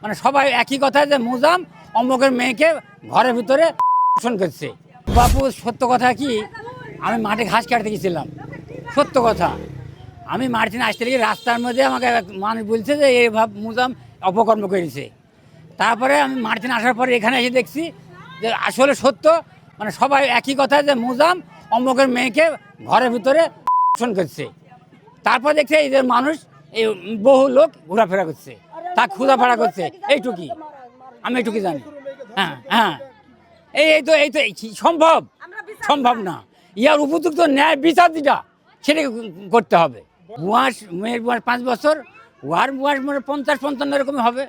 মানে সবাই একই কথা যে মুজাম অমুকের মেয়েকে ঘরের ভিতরে করছে। বাপু সত্য কথা কি, আমি মাঠে ঘাস কাটতে গেছিলাম, সত্য কথা। আমি মাঠে আসতে গিয়ে রাস্তার মধ্যে আমাকে মানুষ বলছে যে এই ভাব মুজাম অপকর্ম করেছে। তারপরে আমি মাঠে আসার পরে এখানে এসে দেখছি যে আসলে সত্য, মানে সবাই একই কথা যে মুজাম অমুকের মেয়েকে ঘরের ভিতরে করছে। তারপর দেখছে এই যে মানুষ এই বহু লোক ঘোরাফেরা করছে, তা ঘোরাফেরা করছে, এইটুকুই আমি এইটুকুই জানি। হ্যাঁ হ্যাঁ, এই তো সম্ভব সম্ভব না। ইয়ার উপযুক্ত ন্যায় বিচার যেটা সেটা করতে হবে। বয়স মেয়ের বয়স 5 বছর, ওয়ার বয়স মানে 50-55 এরকমই হবে।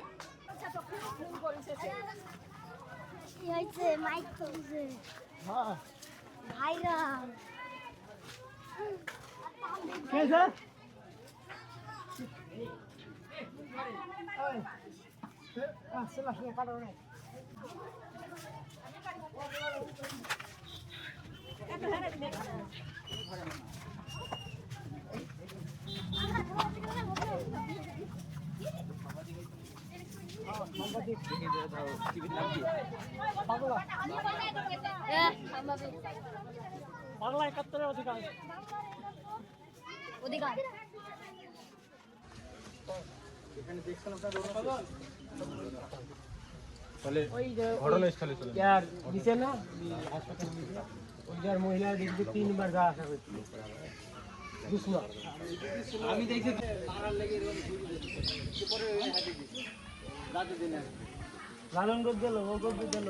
বাংলা 71-এর অধিকার। মহিলা দেখতে 3বার যাওয়া আসা করছিল। আমি দেখছি লালন গোদ দিল, ও গোদ দিল,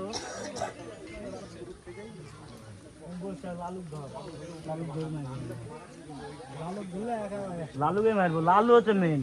লালুকে মারবো, লালু হচ্ছে মেন।